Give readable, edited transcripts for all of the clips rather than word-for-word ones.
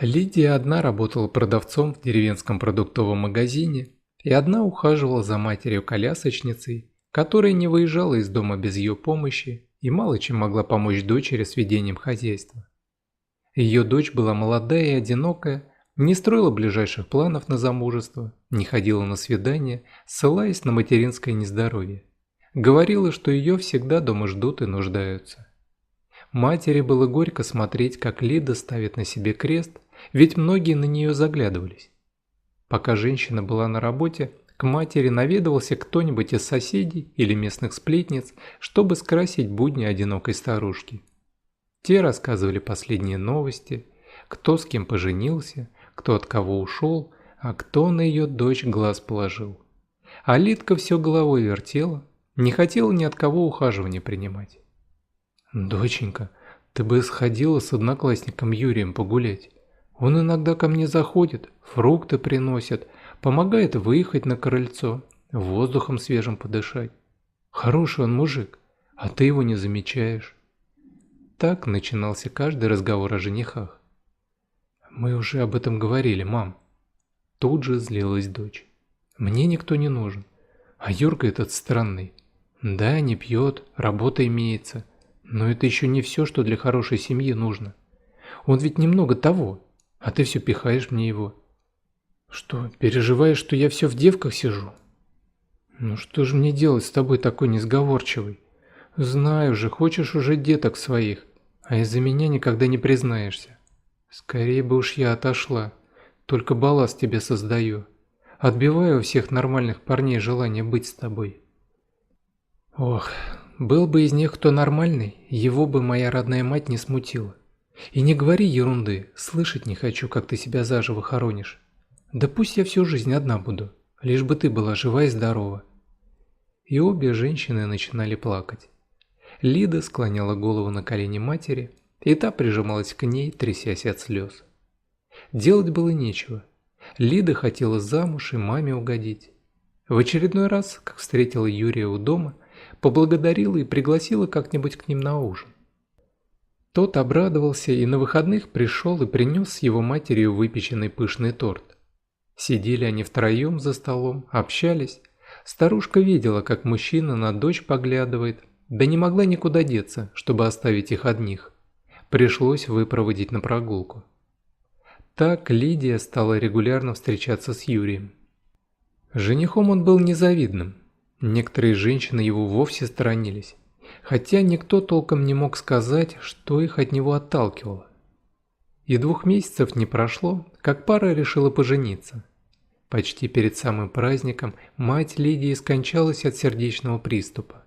Лидия одна работала продавцом в деревенском продуктовом магазине, и одна ухаживала за матерью-колясочницей, которая не выезжала из дома без ее помощи и мало чем могла помочь дочери с ведением хозяйства. Ее дочь была молодая и одинокая, не строила ближайших планов на замужество, не ходила на свидания, ссылаясь на материнское нездоровье. Говорила, что ее всегда дома ждут и нуждаются. Матери было горько смотреть, как Лида ставит на себе крест, ведь многие на нее заглядывались. Пока женщина была на работе, к матери наведывался кто-нибудь из соседей или местных сплетниц, чтобы скрасить будни одинокой старушки. Те рассказывали последние новости, кто с кем поженился, кто от кого ушел, а кто на ее дочь глаз положил. А Лидка все головой вертела, не хотела ни от кого ухаживания принимать. «Доченька, ты бы сходила с одноклассником Юрием погулять. Он иногда ко мне заходит, фрукты приносит, помогает выехать на крыльцо, воздухом свежим подышать. Хороший он мужик, а ты его не замечаешь». Так начинался каждый разговор о женихах. «Мы уже об этом говорили, мам». Тут же злилась дочь. «Мне никто не нужен. А Юрка этот странный. Да, не пьет, работа имеется. Но это еще не все, что для хорошей семьи нужно. Он ведь немного того, а ты все пихаешь мне его. Что, переживаешь, что я все в девках сижу? Ну что же мне делать с тобой такой несговорчивой? Знаю же, хочешь уже деток своих, а из-за меня никогда не признаешься. Скорее бы уж я отошла, только балласт тебе создаю. Отбиваю у всех нормальных парней желание быть с тобой. Ох, был бы из них кто нормальный, его бы моя родная мать не смутила. И не говори ерунды, слышать не хочу, как ты себя заживо хоронишь. Да пусть я всю жизнь одна буду, лишь бы ты была жива и здорова. И обе женщины начинали плакать. Лида склоняла голову на колени матери, и та прижималась к ней, трясясь от слез. Делать было нечего. Лида хотела замуж и маме угодить. В очередной раз, как встретила Юрия у дома, поблагодарила и пригласила как-нибудь к ним на ужин. Тот обрадовался и на выходных пришел и принес с его матерью выпеченный пышный торт. Сидели они втроем за столом, общались. Старушка видела, как мужчина на дочь поглядывает, да не могла никуда деться, чтобы оставить их одних. Пришлось выпроводить на прогулку. Так Лидия стала регулярно встречаться с Юрием. Женихом он был незавидным. Некоторые женщины его вовсе сторонились, хотя никто толком не мог сказать, что их от него отталкивало. И 2 месяцев не прошло, как пара решила пожениться. Почти перед самым праздником мать Лидии скончалась от сердечного приступа.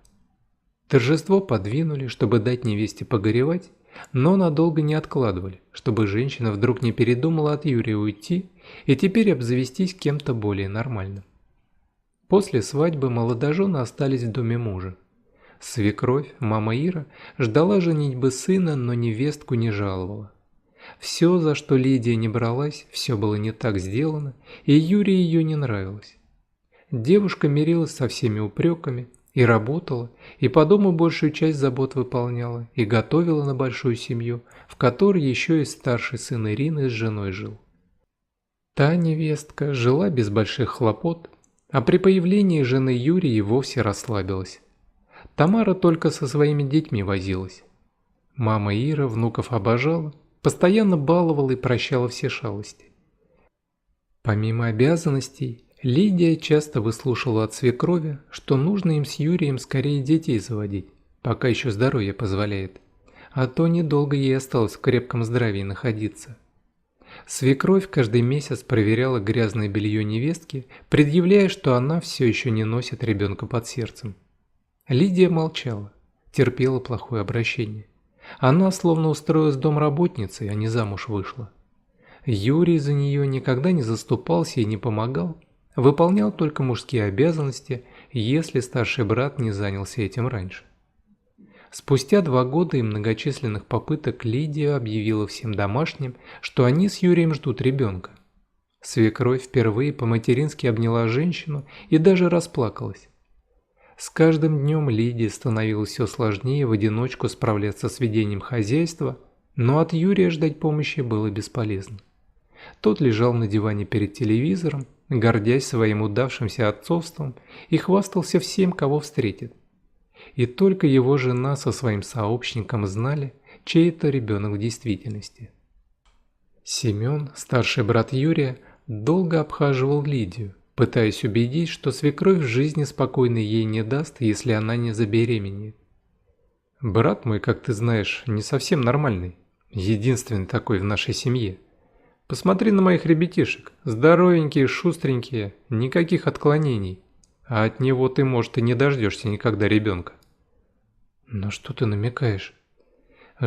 Торжество подвинули, чтобы дать невесте погоревать, но надолго не откладывали, чтобы женщина вдруг не передумала от Юрия уйти и теперь обзавестись кем-то более нормальным. После свадьбы молодожены остались в доме мужа. Свекровь, мама Ира, ждала женитьбы сына, но невестку не жаловала. Все, за что Лидия не бралась, все было не так сделано, и Юрию ее не нравилось. Девушка мирилась со всеми упреками, и работала, и по дому большую часть забот выполняла, и готовила на большую семью, в которой еще и старший сын Ирины с женой жил. Та невестка жила без больших хлопот, а при появлении жены Юрия и вовсе расслабилась. Тамара только со своими детьми возилась. Мама Ира внуков обожала, постоянно баловала и прощала все шалости. Помимо обязанностей, Лидия часто выслушала от свекрови, что нужно им с Юрием скорее детей заводить, пока еще здоровье позволяет, а то недолго ей осталось в крепком здравии находиться. Свекровь каждый месяц проверяла грязное белье невестки, предъявляя, что она все еще не носит ребенка под сердцем. Лидия молчала, терпела плохое обращение. Она словно устроилась домработницей, а не замуж вышла. Юрий за нее никогда не заступался и не помогал, выполнял только мужские обязанности, если старший брат не занялся этим раньше. Спустя 2 года и многочисленных попыток Лидия объявила всем домашним, что они с Юрием ждут ребенка. Свекровь впервые по-матерински обняла женщину и даже расплакалась. С каждым днем Лидии становилось все сложнее в одиночку справляться с ведением хозяйства, но от Юрия ждать помощи было бесполезно. Тот лежал на диване перед телевизором, гордясь своим удавшимся отцовством, и хвастался всем, кого встретит. И только его жена со своим сообщником знали, чей это ребенок в действительности. Семен, старший брат Юрия, долго обхаживал Лидию, пытаясь убедить, что свекровь в жизни спокойной ей не даст, если она не забеременеет. «Брат мой, как ты знаешь, не совсем нормальный, единственный такой в нашей семье. Посмотри на моих ребятишек, здоровенькие, шустренькие, никаких отклонений, а от него ты, может, и не дождешься никогда ребенка». «На что ты намекаешь?»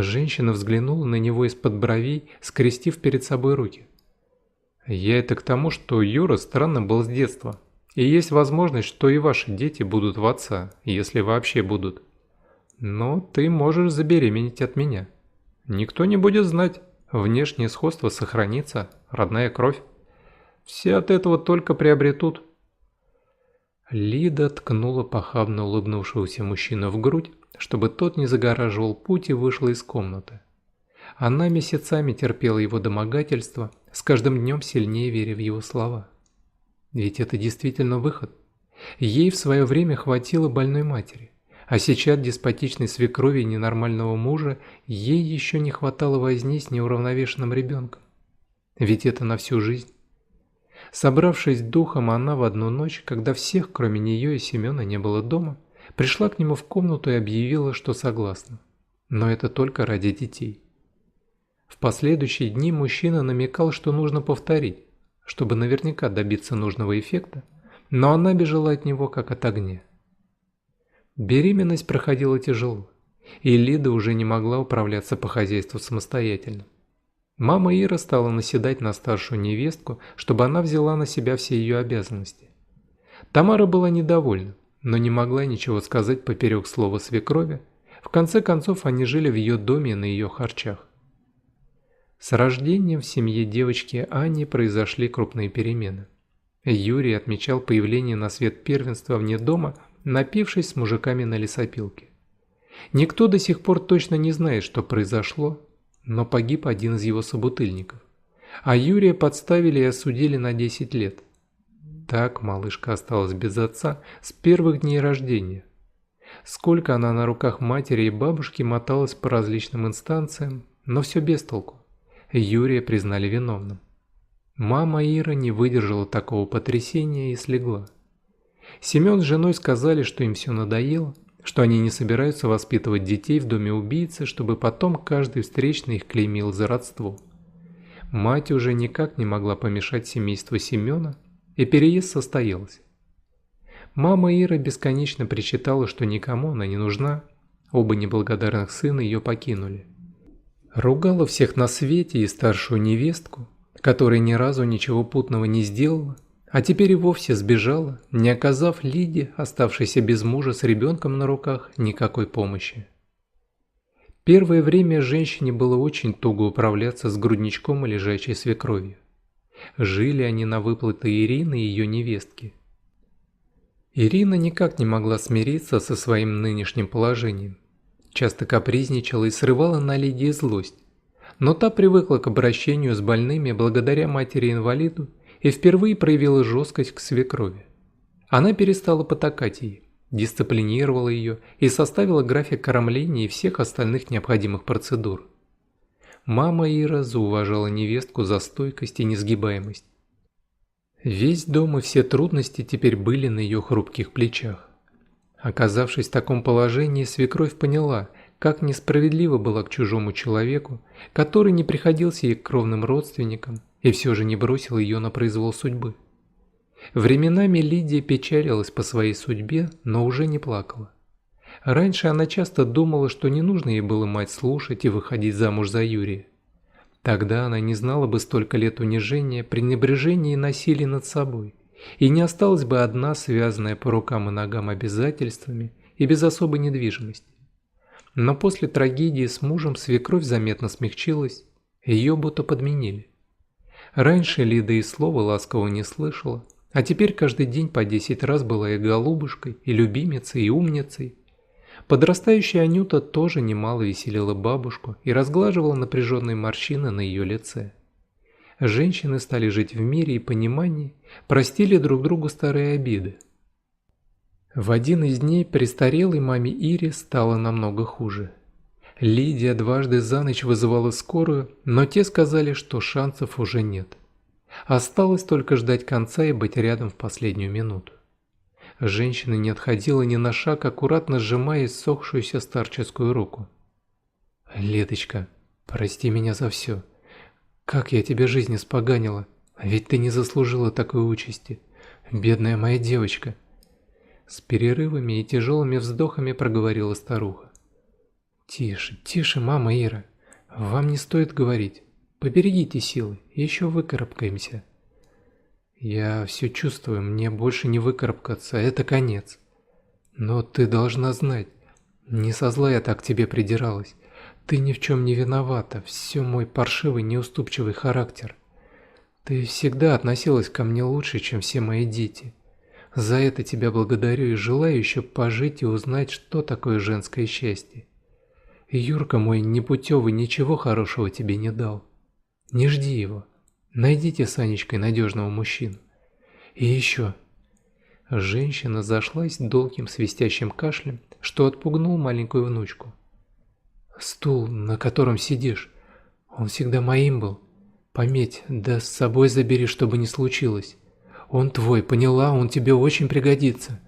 Женщина взглянула на него из-под бровей, скрестив перед собой руки. «Я это к тому, что Юра странно был с детства, и есть возможность, что и ваши дети будут в отца, если вообще будут. Но ты можешь забеременеть от меня. Никто не будет знать, внешнее сходство сохранится, родная кровь. Все от этого только приобретут». Лида ткнула похабно улыбнувшегося мужчину в грудь, чтобы тот не загораживал путь, и вышла из комнаты. Она месяцами терпела его домогательства, с каждым днем сильнее веря в его слова. Ведь это действительно выход. Ей в свое время хватило больной матери, а сейчас деспотичной свекрови и ненормального мужа ей еще не хватало возни с неуравновешенным ребенком. Ведь это на всю жизнь. Собравшись духом, она в одну ночь, когда всех, кроме нее и Семена, не было дома, пришла к нему в комнату и объявила, что согласна. Но это только ради детей. В последующие дни мужчина намекал, что нужно повторить, чтобы наверняка добиться нужного эффекта, но она бежала от него как от огня. Беременность проходила тяжело, и Лида уже не могла управляться по хозяйству самостоятельно. Мама Ира стала наседать на старшую невестку, чтобы она взяла на себя все ее обязанности. Тамара была недовольна, но не могла ничего сказать поперек слова свекрови. В конце концов, они жили в ее доме и на ее харчах. С рождением в семье девочки Ани произошли крупные перемены. Юрий отмечал появление на свет первенства вне дома, напившись с мужиками на лесопилке. Никто до сих пор точно не знает, что произошло, но погиб один из его собутыльников, а Юрия подставили и осудили на 10 лет. Так малышка осталась без отца с первых дней рождения. Сколько она на руках матери и бабушки моталась по различным инстанциям, но все без толку. Юрия признали виновным. Мама Ира не выдержала такого потрясения и слегла. Семен с женой сказали, что им все надоело, что они не собираются воспитывать детей в доме убийцы, чтобы потом каждый встречный их клеймил за родство. Мать уже никак не могла помешать семейству Семена, и переезд состоялся. Мама Ира бесконечно причитала, что никому она не нужна, оба неблагодарных сына ее покинули. Ругала всех на свете и старшую невестку, которая ни разу ничего путного не сделала, а теперь и вовсе сбежала, не оказав Лиде, оставшейся без мужа с ребенком на руках, никакой помощи. Первое время женщине было очень туго управляться с грудничком и лежачей свекровью. Жили они на выплаты Ирины и ее невестки. Ирина никак не могла смириться со своим нынешним положением. Часто капризничала и срывала на Лидии злость. Но та привыкла к обращению с больными благодаря матери-инвалиду и впервые проявила жесткость к свекрови. Она перестала потакать ей, дисциплинировала ее и составила график кормления и всех остальных необходимых процедур. Мама Ира зауважала невестку за стойкость и несгибаемость. Весь дом и все трудности теперь были на ее хрупких плечах. Оказавшись в таком положении, свекровь поняла, как несправедлива была к чужому человеку, который не приходился ей к кровным родственникам и все же не бросил ее на произвол судьбы. Временами Лидия печалилась по своей судьбе, но уже не плакала. Раньше она часто думала, что не нужно ей было мать слушать и выходить замуж за Юрия. Тогда она не знала бы столько лет унижения, пренебрежения и насилия над собой, и не осталась бы одна, связанная по рукам и ногам обязательствами и без особой недвижимости. Но после трагедии с мужем свекровь заметно смягчилась, ее будто подменили. Раньше Лида и слова ласкового не слышала, а теперь каждый день по 10 раз была и голубушкой, и любимицей, и умницей. Подрастающая Анюта тоже немало веселила бабушку и разглаживала напряженные морщины на ее лице. Женщины стали жить в мире и понимании, простили друг другу старые обиды. В один из дней престарелой маме Ире стало намного хуже. Лидия дважды за ночь вызывала скорую, но те сказали, что шансов уже нет. Осталось только ждать конца и быть рядом в последнюю минуту. Женщина не отходила ни на шаг, аккуратно сжимая иссохшуюся старческую руку. «Леточка, прости меня за все. Как я тебе жизнь испоганила, ведь ты не заслужила такой участи. Бедная моя девочка». С перерывами и тяжелыми вздохами проговорила старуха. «Тише, тише, мама Ира. Вам не стоит говорить. Поберегите силы, еще выкарабкаемся». «Я все чувствую, мне больше не выкарабкаться, это конец. Но ты должна знать, не со зла я так к тебе придиралась. Ты ни в чем не виновата, все мой паршивый, неуступчивый характер. Ты всегда относилась ко мне лучше, чем все мои дети. За это тебя благодарю и желаю еще пожить и узнать, что такое женское счастье. Юрка мой непутевый ничего хорошего тебе не дал. Не жди его. Найдите с Анечкой надежного мужчину. И еще». Женщина зашлась долгим свистящим кашлем, что отпугнул маленькую внучку. «Стул, на котором сидишь, он всегда моим был. Пометь, да с собой забери, чтобы не случилось. Он твой, поняла, он тебе очень пригодится.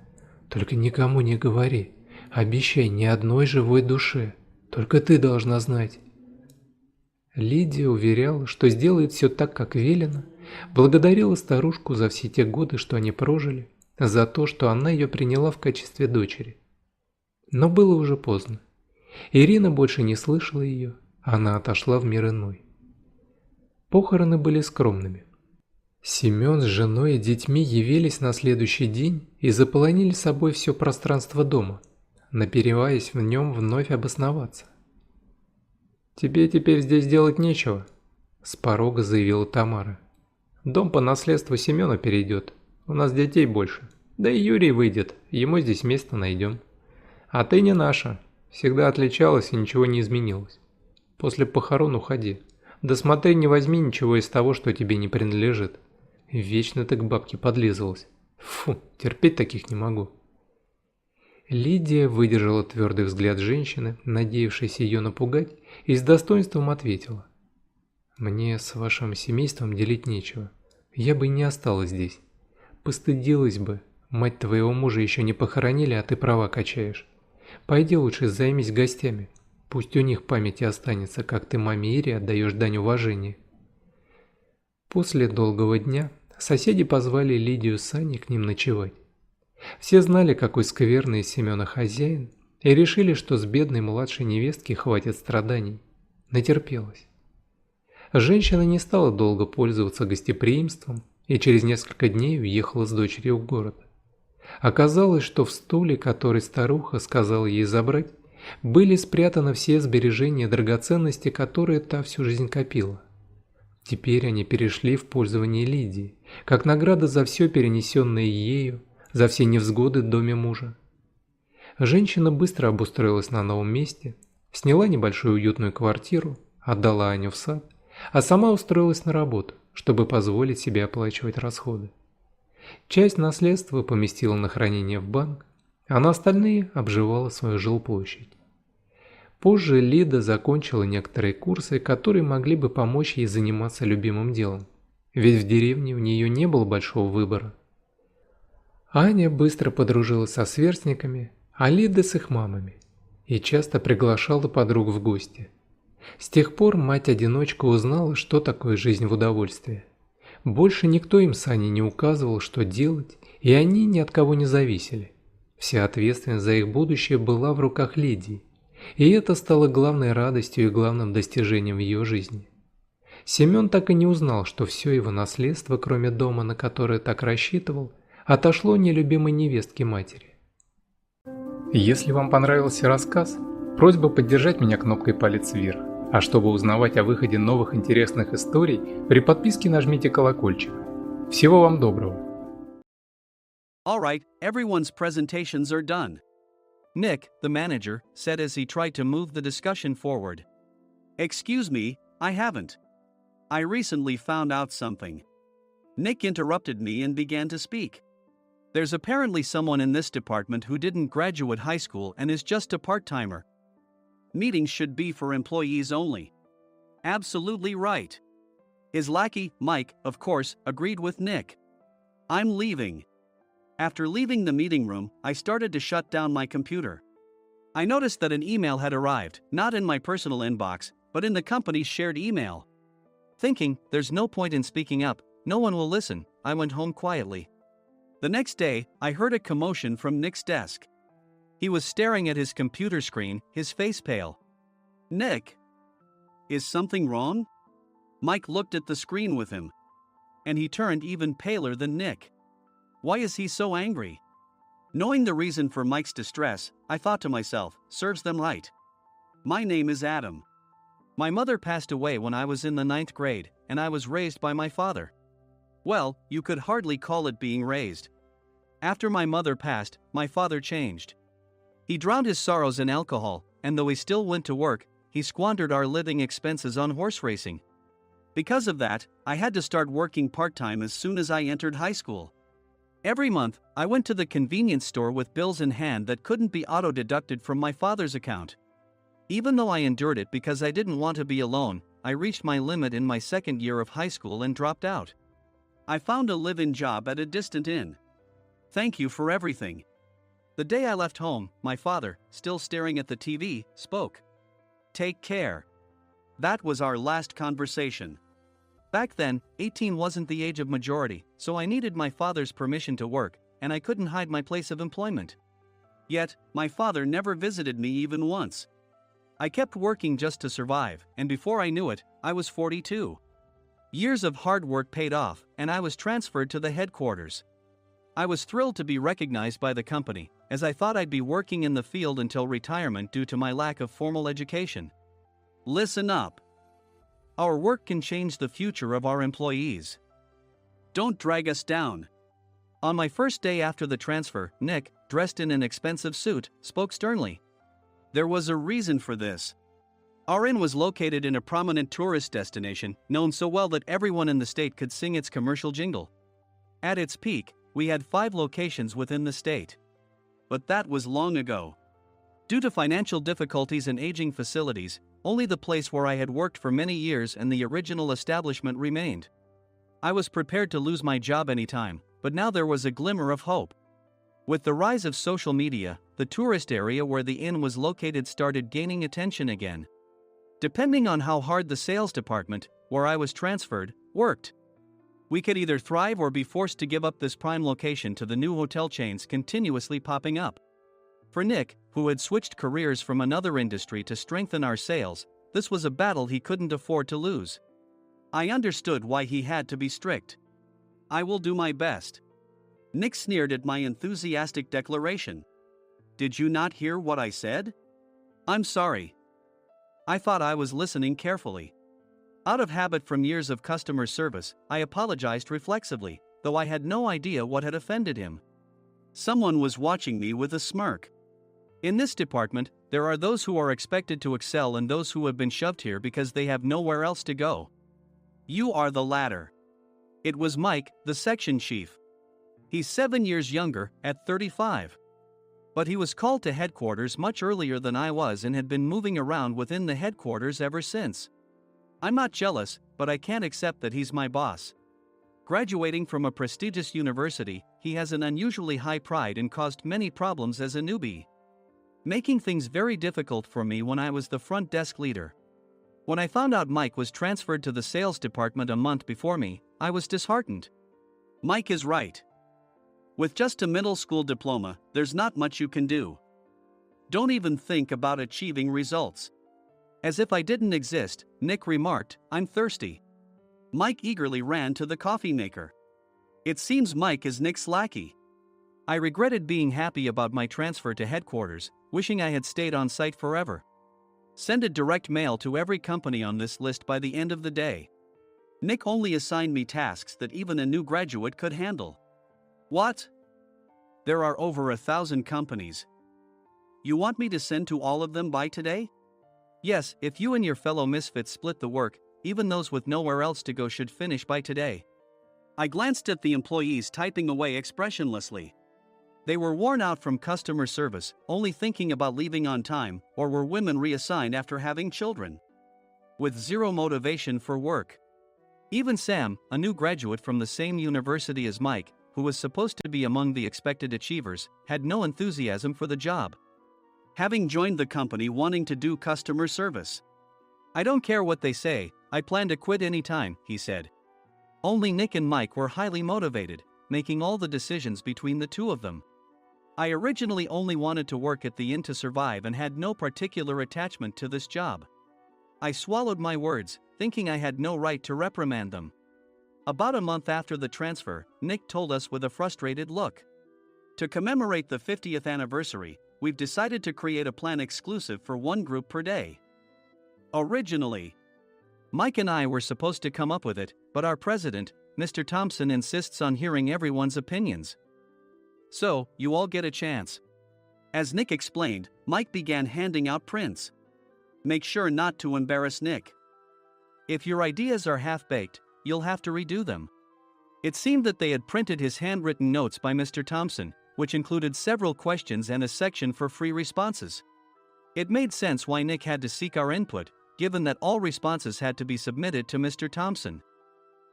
Только никому не говори. Обещай ни одной живой душе. Только ты должна знать». Лидия уверяла, что сделает все так, как велено, благодарила старушку за все те годы, что они прожили, за то, что она ее приняла в качестве дочери. Но было уже поздно. Ирина больше не слышала ее, она отошла в мир иной. Похороны были скромными. Семен с женой и детьми явились на следующий день и заполонили собой все пространство дома, намереваясь в нем вновь обосноваться. «Тебе теперь здесь делать нечего», – с порога заявила Тамара. «Дом по наследству Семену перейдет, у нас детей больше, да и Юрий выйдет, ему здесь место найдем. А ты не наша, всегда отличалась и ничего не изменилось. После похорон уходи, да смотри, не возьми ничего из того, что тебе не принадлежит. Вечно ты к бабке подлизывалась, фу, терпеть таких не могу». Лидия выдержала твердый взгляд женщины, надеявшейся ее напугать, и с достоинством ответила. «Мне с вашим семейством делить нечего. Я бы не осталась здесь. Постыдилась бы. Мать твоего мужа еще не похоронили, а ты права качаешь. Пойди лучше займись гостями. Пусть у них памяти останется, как ты маме Ире отдаешь дань уважения». После долгого дня соседи позвали Лидию с Аней к ним ночевать. Все знали, какой скверный из Семена хозяин, и решили, что с бедной младшей невестки хватит страданий. Натерпелась. Женщина не стала долго пользоваться гостеприимством и через несколько дней уехала с дочерью в город. Оказалось, что в стуле, который старуха сказала ей забрать, были спрятаны все сбережения драгоценности, которые та всю жизнь копила. Теперь они перешли в пользование Лидии, как награда за все перенесенное ею, за все невзгоды в доме мужа. Женщина быстро обустроилась на новом месте, сняла небольшую уютную квартиру, отдала Аню в сад, а сама устроилась на работу, чтобы позволить себе оплачивать расходы. Часть наследства поместила на хранение в банк, а на остальные обживала свою жилплощадь. Позже Лида закончила некоторые курсы, которые могли бы помочь ей заниматься любимым делом, ведь в деревне у нее не было большого выбора. Аня быстро подружилась со сверстниками, а Лида с их мамами, и часто приглашала подруг в гости. С тех пор мать-одиночка узнала, что такое жизнь в удовольствии. Больше никто им с Аней не указывал, что делать, и они ни от кого не зависели. Вся ответственность за их будущее была в руках Лидии, и это стало главной радостью и главным достижением в ее жизни. Семен так и не узнал, что все его наследство, кроме дома, на которое так рассчитывал, отошло нелюбимой невестке матери. Если вам понравился рассказ, просьба поддержать меня кнопкой «Палец вверх», а чтобы узнавать о выходе новых интересных историй, при подписке нажмите колокольчик. Всего вам доброго! All right, everyone's presentations are done. Nick, the manager, said as he tried to move the discussion forward. Excuse me, I haven't. I recently found out something. Nick interrupted me and began to speak. There's apparently someone in this department who didn't graduate high school and is just a part-timer. Meetings should be for employees only. Absolutely right. His lackey, Mike, of course, agreed with Nick. I'm leaving. After leaving the meeting room, I started to shut down my computer. I noticed that an email had arrived, not in my personal inbox, but in the company's shared email. Thinking, there's no point in speaking up, no one will listen, I went home quietly. The next day, I heard a commotion from Nick's desk. He was staring at his computer screen, his face pale. Nick! Is something wrong? Mike looked at the screen with him. And he turned even paler than Nick. Why is he so angry? Knowing the reason for Mike's distress, I thought to myself, serves them right. My name is Adam. My mother passed away when I was in the 9th grade, and I was raised by my father. Well, you could hardly call it being raised. After my mother passed, my father changed. He drowned his sorrows in alcohol, and though he still went to work, he squandered our living expenses on horse racing. Because of that, I had to start working part-time as soon as I entered high school. Every month, I went to the convenience store with bills in hand that couldn't be auto-deducted from my father's account. Even though I endured it because I didn't want to be alone, I reached my limit in my 2nd year of high school and dropped out. I found a live-in job at a distant inn. Thank you for everything. The day I left home, my father, still staring at the TV, spoke. Take care. That was our last conversation. Back then, 18 wasn't the age of majority, so I needed my father's permission to work, and I couldn't hide my place of employment. Yet, my father never visited me even once. I kept working just to survive, and before I knew it, I was 42. Years of hard work paid off, and I was transferred to the headquarters. I was thrilled to be recognized by the company, as I thought I'd be working in the field until retirement due to my lack of formal education. Listen up. Our work can change the future of our employees. Don't drag us down. On my first day after the transfer, Nick, dressed in an expensive suit, spoke sternly. There was a reason for this. Our inn was located in a prominent tourist destination, known so well that everyone in the state could sing its commercial jingle. At its peak, we had 5 locations within the state. But that was long ago. Due to financial difficulties and aging facilities, only the place where I had worked for many years and the original establishment remained. I was prepared to lose my job anytime, but now there was a glimmer of hope. With the rise of social media, the tourist area where the inn was located started gaining attention again. Depending on how hard the sales department, where I was transferred, worked. We could either thrive or be forced to give up this prime location to the new hotel chains continuously popping up. For Nick, who had switched careers from another industry to strengthen our sales, this was a battle he couldn't afford to lose. I understood why he had to be strict. I will do my best. Nick sneered at my enthusiastic declaration. Did you not hear what I said? I'm sorry. I thought I was listening carefully. Out of habit from years of customer service, I apologized reflexively, though I had no idea what had offended him. Someone was watching me with a smirk. In this department, there are those who are expected to excel and those who have been shoved here because they have nowhere else to go. You are the latter. It was Mike, the section chief. He's 7 years younger, at 35. But he was called to headquarters much earlier than I was and had been moving around within the headquarters ever since. I'm not jealous, but I can't accept that he's my boss. Graduating from a prestigious university, he has an unusually high pride and caused many problems as a newbie, making things very difficult for me when I was the front desk leader. When I found out Mike was transferred to the sales department a month before me, I was disheartened. Mike is right. With just a middle school diploma, there's not much you can do. Don't even think about achieving results. As if I didn't exist, Nick remarked, I'm thirsty. Mike eagerly ran to the coffee maker. It seems Mike is Nick's lackey. I regretted being happy about my transfer to headquarters, wishing I had stayed on site forever. Send a direct mail to every company on this list by the end of the day. Nick only assigned me tasks that even a new graduate could handle. What? There are over 1,000 companies. You want me to send to all of them by today? Yes, if you and your fellow misfits split the work, even those with nowhere else to go should finish by today. I glanced at the employees typing away expressionlessly. They were worn out from customer service, only thinking about leaving on time, or were women reassigned after having children. With zero motivation for work. Even Sam, a new graduate from the same university as Mike, who was supposed to be among the expected achievers, had no enthusiasm for the job. Having joined the company wanting to do customer service. "I don't care what they say, I plan to quit anytime," he said. Only Nick and Mike were highly motivated, making all the decisions between the two of them. I originally only wanted to work at the inn to survive and had no particular attachment to this job. I swallowed my words, thinking I had no right to reprimand them. About a month after the transfer, Nick told us with a frustrated look. "To commemorate the 50th anniversary, we've decided to create a plan exclusive for one group per day. Originally, Mike and I were supposed to come up with it, but our president, Mr. Thompson, insists on hearing everyone's opinions. So, you all get a chance." As Nick explained, Mike began handing out prints. "Make sure not to embarrass Nick. If your ideas are half-baked, you'll have to redo them." It seemed that they had printed his handwritten notes by Mr. Thompson, which included several questions and a section for free responses. It made sense why Nick had to seek our input, given that all responses had to be submitted to Mr. Thompson.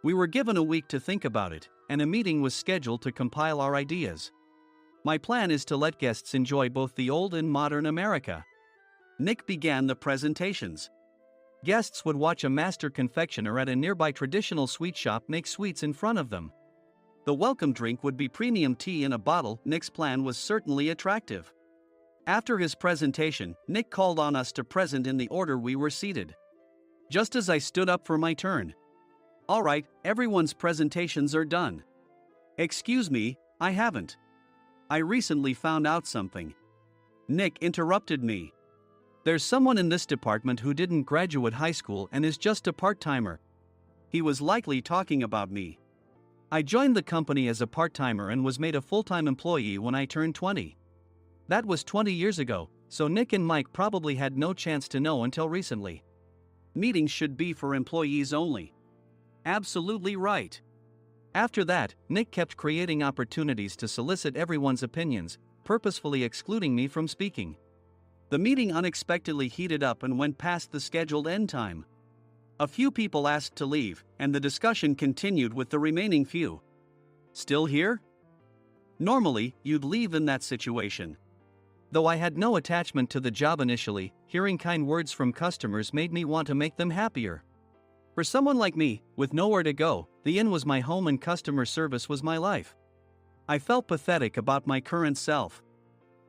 We were given a week to think about it, and a meeting was scheduled to compile our ideas. My plan is to let guests enjoy both the old and modern America. Nick began the presentations. Guests would watch a master confectioner at a nearby traditional sweet shop make sweets in front of them. The welcome drink would be premium tea in a bottle. Nick's plan was certainly attractive. After his presentation, Nick called on us to present in the order we were seated. Just as I stood up for my turn. "All right, everyone's presentations are done." "Excuse me, I haven't. I recently found out something." Nick interrupted me. "There's someone in this department who didn't graduate high school and is just a part-timer." He was likely talking about me. I joined the company as a part-timer and was made a full-time employee when I turned 20. That was 20 years ago, so Nick and Mike probably had no chance to know until recently. Meetings should be for employees only. Absolutely right. After that, Nick kept creating opportunities to solicit everyone's opinions, purposefully excluding me from speaking. The meeting unexpectedly heated up and went past the scheduled end time. A few people asked to leave, and the discussion continued with the remaining few. "Still here?" Normally, you'd leave in that situation. Though I had no attachment to the job initially, hearing kind words from customers made me want to make them happier. For someone like me, with nowhere to go, the inn was my home and customer service was my life. I felt pathetic about my current self.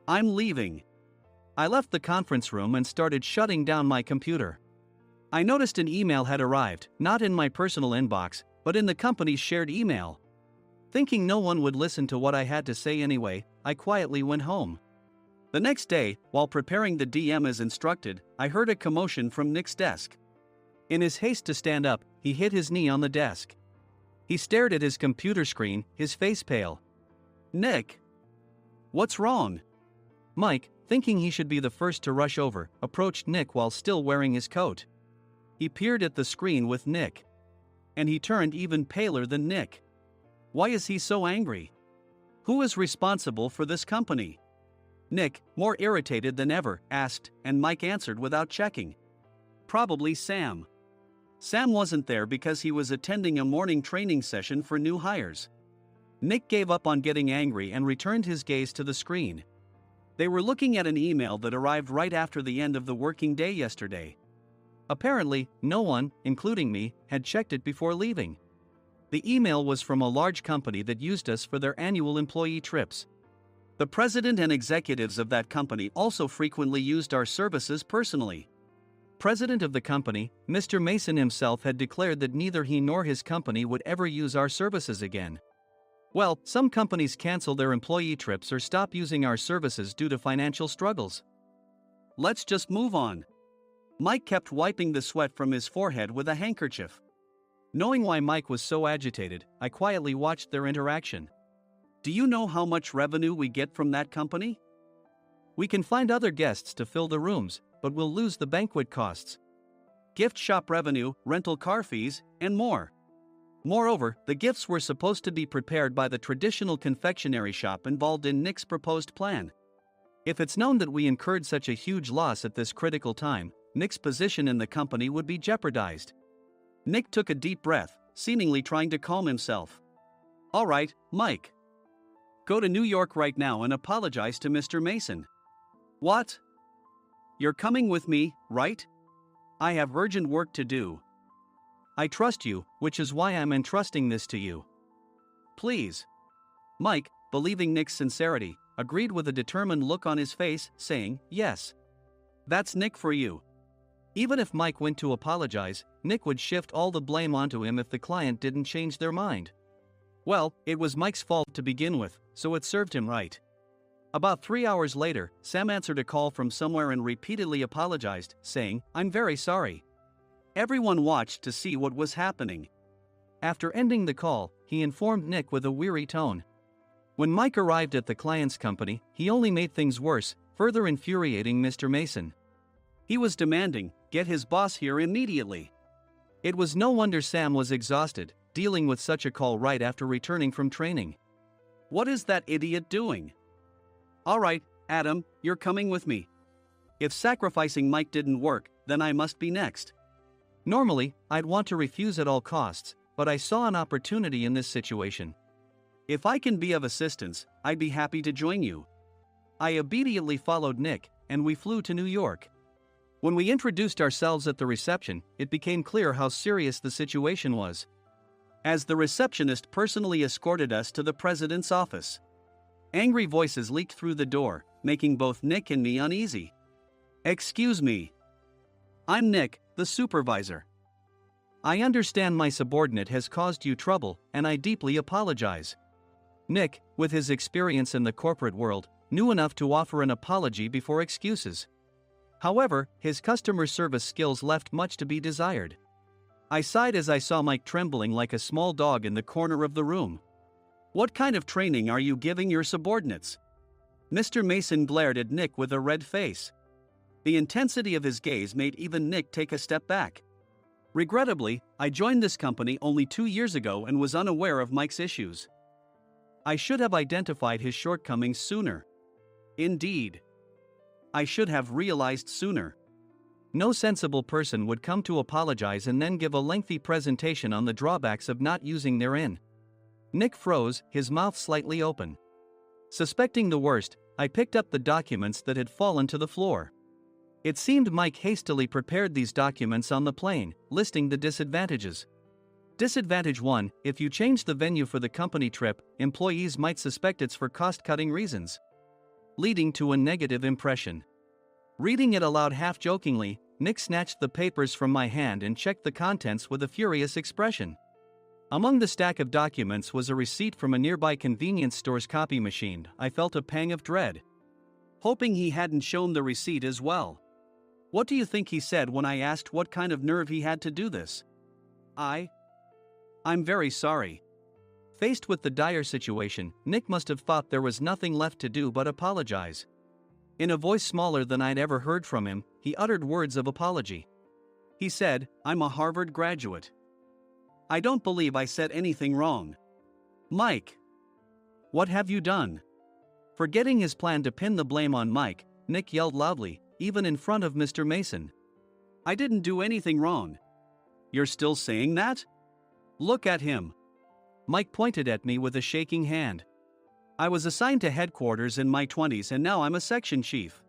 "I'm leaving." I left the conference room and started shutting down my computer. I noticed an email had arrived, not in my personal inbox, but in the company's shared email. Thinking no one would listen to what I had to say anyway, I quietly went home. The next day, while preparing the DM as instructed, I heard a commotion from Nick's desk. In his haste to stand up, he hit his knee on the desk. He stared at his computer screen, his face pale. "Nick, what's wrong?" Mike, thinking he should be the first to rush over, approached Nick while still wearing his coat. He peered at the screen with Nick. And he turned even paler than Nick. Why is he so angry? Who is responsible for this company? Nick, more irritated than ever, asked, and Mike answered without checking. Probably Sam. Sam wasn't there because he was attending a morning training session for new hires. Nick gave up on getting angry and returned his gaze to the screen. They were looking at an email that arrived right after the end of the working day yesterday. Apparently, no one, including me, had checked it before leaving. The email was from a large company that used us for their annual employee trips. The president and executives of that company also frequently used our services personally. President of the company, Mr. Mason himself, had declared that neither he nor his company would ever use our services again. Well, some companies cancel their employee trips or stop using our services due to financial struggles. Let's just move on. Mike kept wiping the sweat from his forehead with a handkerchief. Knowing why Mike was so agitated, I quietly watched their interaction. Do you know how much revenue we get from that company? We can find other guests to fill the rooms, but we'll lose the banquet costs. gift shop revenue, rental car fees, and more. Moreover, the gifts were supposed to be prepared by the traditional confectionery shop involved in Nick's proposed plan. If it's known that we incurred such a huge loss at this critical time, Nick's position in the company would be jeopardized. Nick took a deep breath, seemingly trying to calm himself. All right, Mike. Go to New York right now and apologize to Mr. Mason. What? You're coming with me, right? I have urgent work to do. I trust you, which is why I'm entrusting this to you. Please. Mike, believing Nick's sincerity, agreed with a determined look on his face, saying, yes. That's Nick for you. Even if Mike went to apologize, Nick would shift all the blame onto him if the client didn't change their mind. Well, it was Mike's fault to begin with, so it served him right. About 3 hours later, Sam answered a call from somewhere and repeatedly apologized, saying, I'm very sorry. Everyone watched to see what was happening. After ending the call, he informed Nick with a weary tone. When Mike arrived at the client's company, he only made things worse, further infuriating Mr. Mason. He was demanding, get his boss here immediately. It was no wonder Sam was exhausted, dealing with such a call right after returning from training. What is that idiot doing? All right, Adam, you're coming with me. If sacrificing Mike didn't work, then I must be next. Normally, I'd want to refuse at all costs, but I saw an opportunity in this situation. If I can be of assistance, I'd be happy to join you. I obediently followed Nick, and we flew to New York. When we introduced ourselves at the reception, it became clear how serious the situation was. As the receptionist personally escorted us to the president's office. Angry voices leaked through the door, making both Nick and me uneasy. Excuse me. I'm Nick, the supervisor. I understand my subordinate has caused you trouble, and I deeply apologize. Nick, with his experience in the corporate world, knew enough to offer an apology before excuses. However, his customer service skills left much to be desired. I sighed as I saw Mike trembling like a small dog in the corner of the room. What kind of training are you giving your subordinates? Mr. Mason glared at Nick with a red face. The intensity of his gaze made even Nick take a step back. Regrettably, I joined this company only 2 years ago and was unaware of Mike's issues. I should have identified his shortcomings sooner. Indeed. I should have realized sooner. No sensible person would come to apologize and then give a lengthy presentation on the drawbacks of not using their in. Nick froze, his mouth slightly open. Suspecting the worst, I picked up the documents that had fallen to the floor. It seemed Mike hastily prepared these documents on the plane, listing the disadvantages. Disadvantage 1: if you change the venue for the company trip, employees might suspect it's for cost-cutting reasons, leading to a negative impression. Reading it aloud half-jokingly, Nick snatched the papers from my hand and checked the contents with a furious expression. Among the stack of documents was a receipt from a nearby convenience store's copy machine. I felt a pang of dread, hoping he hadn't shown the receipt as well. What do you think he said when I asked what kind of nerve he had to do this? I'm very sorry. Faced with the dire situation, Nick must have thought there was nothing left to do but apologize. In a voice smaller than I'd ever heard from him, he uttered words of apology. He said, I'm a Harvard graduate. I don't believe I said anything wrong. Mike! What have you done? Forgetting his plan to pin the blame on Mike, Nick yelled loudly, even in front of Mr. Mason. I didn't do anything wrong. You're still saying that? Look at him. Mike pointed at me with a shaking hand. I was assigned to headquarters in my 20s and now I'm a section chief.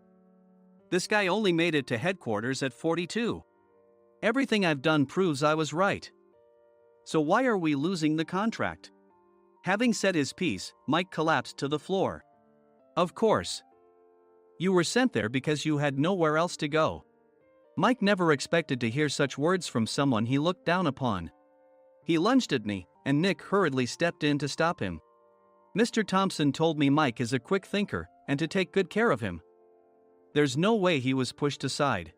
This guy only made it to headquarters at 42. Everything I've done proves I was right. So why are we losing the contract? Having said his piece, Mike collapsed to the floor. Of course. You were sent there because you had nowhere else to go. Mike never expected to hear such words from someone he looked down upon. He lunged at me, and Nick hurriedly stepped in to stop him. Mr. Thompson told me Mike is a quick thinker, and to take good care of him. There's no way he was pushed aside.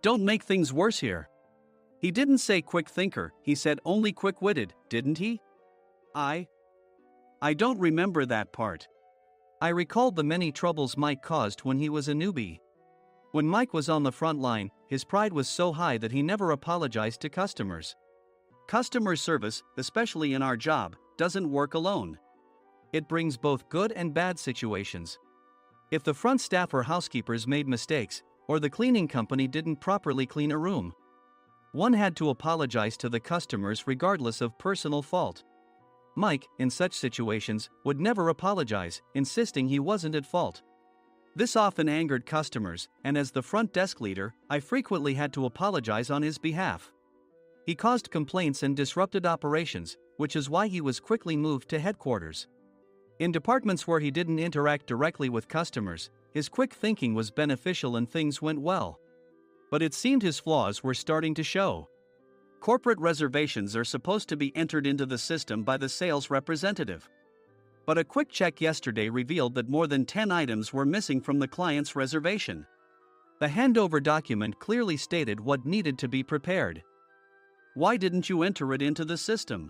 Don't make things worse here. He didn't say quick thinker, he said only quick-witted, didn't he? I don't remember that part. I recalled the many troubles Mike caused when he was a newbie. When Mike was on the front line, his pride was so high that he never apologized to customers. Customer service, especially in our job, doesn't work alone. It brings both good and bad situations. If the front staff or housekeepers made mistakes, or the cleaning company didn't properly clean a room, one had to apologize to the customers regardless of personal fault. Mike, in such situations, would never apologize, insisting he wasn't at fault. This often angered customers, and as the front desk leader, I frequently had to apologize on his behalf. He caused complaints and disrupted operations, which is why he was quickly moved to headquarters. In departments where he didn't interact directly with customers, his quick thinking was beneficial and things went well. But it seemed his flaws were starting to show. Corporate reservations are supposed to be entered into the system by the sales representative. But a quick check yesterday revealed that more than 10 items were missing from the client's reservation. The handover document clearly stated what needed to be prepared. Why didn't you enter it into the system?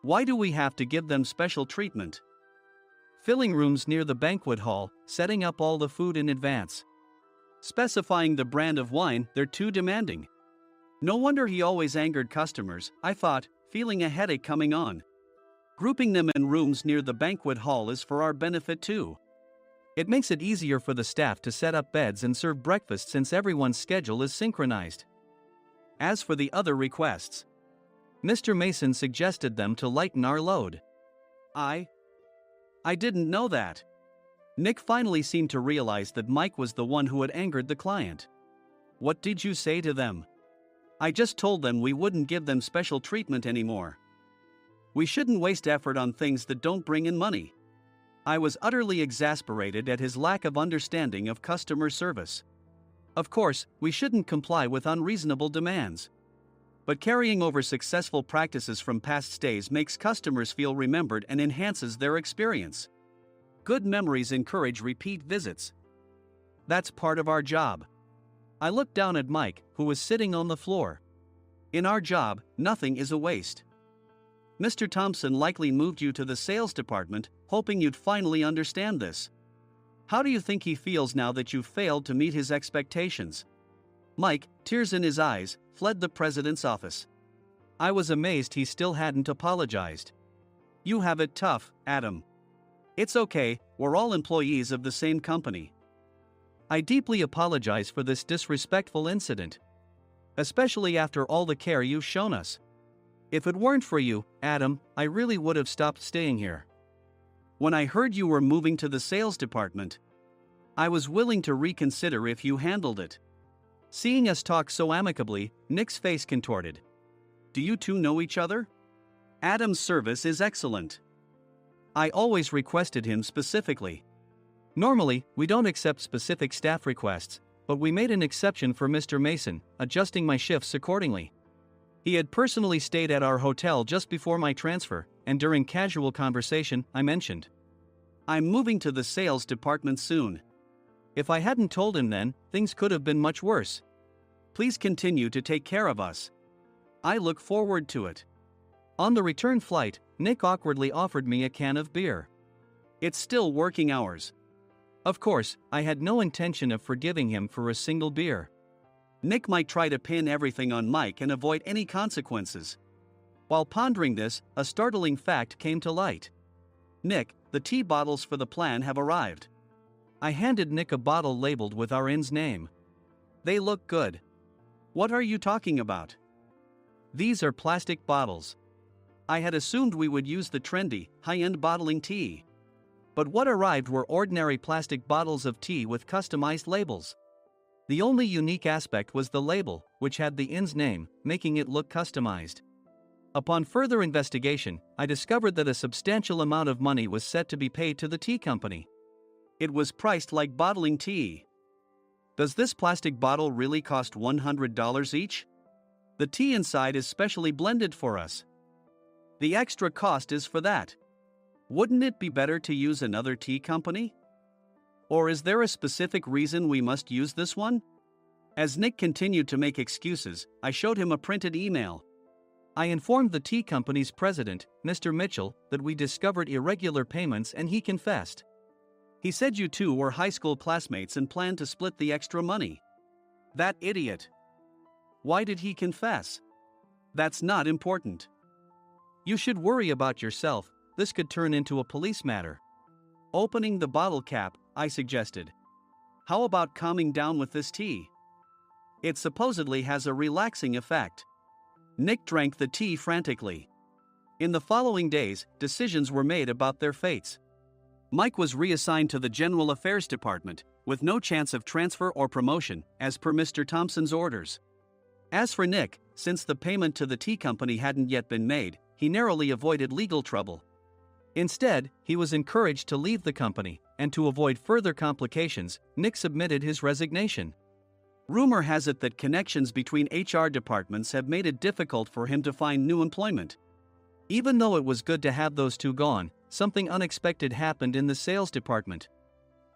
Why do we have to give them special treatment? Filling rooms near the banquet hall, setting up all the food in advance. Specifying the brand of wine, they're too demanding. No wonder he always angered customers, I thought, feeling a headache coming on. Grouping them in rooms near the banquet hall is for our benefit too. It makes it easier for the staff to set up beds and serve breakfast since everyone's schedule is synchronized. As for the other requests, Mr. Mason suggested them to lighten our load. I didn't know that. Nick finally seemed to realize that Mike was the one who had angered the client. What did you say to them? I just told them we wouldn't give them special treatment anymore. We shouldn't waste effort on things that don't bring in money. I was utterly exasperated at his lack of understanding of customer service. Of course, we shouldn't comply with unreasonable demands. But carrying over successful practices from past stays makes customers feel remembered and enhances their experience. Good memories encourage repeat visits. That's part of our job. I looked down at Mike, who was sitting on the floor. In our job, nothing is a waste. Mr. Thompson likely moved you to the sales department, hoping you'd finally understand this. How do you think he feels now that you've failed to meet his expectations? Mike, tears in his eyes, fled the president's office. I was amazed he still hadn't apologized. You have it tough, Adam. It's okay, we're all employees of the same company. I deeply apologize for this disrespectful incident. Especially after all the care you've shown us. If it weren't for you, Adam, I really would have stopped staying here. When I heard you were moving to the sales department, I was willing to reconsider if you handled it. Seeing us talk so amicably, Nick's face contorted. Do you two know each other? Adam's service is excellent. I always requested him specifically. Normally, we don't accept specific staff requests, but we made an exception for Mr. Mason, adjusting my shifts accordingly. He had personally stayed at our hotel just before my transfer, and during casual conversation, I mentioned, I'm moving to the sales department soon. If I hadn't told him then, things could have been much worse. Please continue to take care of us. I look forward to it. On the return flight, Nick awkwardly offered me a can of beer. It's still working hours. Of course, I had no intention of forgiving him for a single beer. Nick might try to pin everything on Mike and avoid any consequences. While pondering this, a startling fact came to light. Nick, the tea bottles for the plan have arrived. I handed Nick a bottle labeled with our inn's name. They look good. What are you talking about? These are plastic bottles. I had assumed we would use the trendy, high-end bottling tea. But what arrived were ordinary plastic bottles of tea with customized labels. The only unique aspect was the label, which had the inn's name, making it look customized. Upon further investigation, I discovered that a substantial amount of money was set to be paid to the tea company. It was priced like bottling tea. Does this plastic bottle really cost $100 each? The tea inside is specially blended for us. The extra cost is for that. Wouldn't it be better to use another tea company? Or is there a specific reason we must use this one? As Nick continued to make excuses, I showed him a printed email. I informed the tea company's president, Mr. Mitchell, that we discovered irregular payments and he confessed. He said you two were high school classmates and planned to split the extra money. That idiot. Why did he confess? That's not important. You should worry about yourself, this could turn into a police matter. Opening the bottle cap, I suggested. How about calming down with this tea? It supposedly has a relaxing effect. Nick drank the tea frantically. In the following days, decisions were made about their fates. Mike was reassigned to the General Affairs Department, with no chance of transfer or promotion, as per Mr. Thompson's orders. As for Nick, since the payment to the tea company hadn't yet been made, he narrowly avoided legal trouble. Instead, he was encouraged to leave the company, and to avoid further complications, Nick submitted his resignation. Rumor has it that connections between HR departments have made it difficult for him to find new employment. Even though it was good to have those two gone, something unexpected happened in the sales department.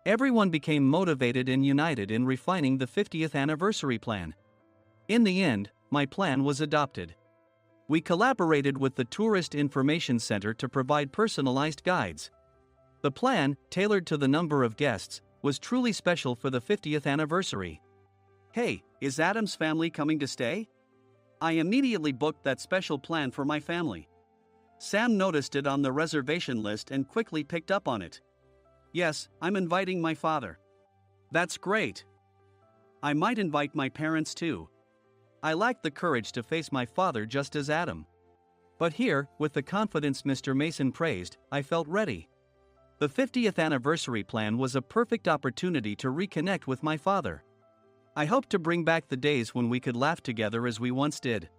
Everyone became motivated and united in refining the 50th anniversary plan. In the end, my plan was adopted. We collaborated with the Tourist Information Center to provide personalized guides. The plan, tailored to the number of guests, was truly special for the 50th anniversary. Hey, is Adam's family coming to stay? I immediately booked that special plan for my family. Sam noticed it on the reservation list and quickly picked up on it. Yes, I'm inviting my father. That's great. I might invite my parents too. I lacked the courage to face my father just as Adam. But here, with the confidence Mr. Mason praised, I felt ready. The 50th anniversary plan was a perfect opportunity to reconnect with my father. I hoped to bring back the days when we could laugh together as we once did.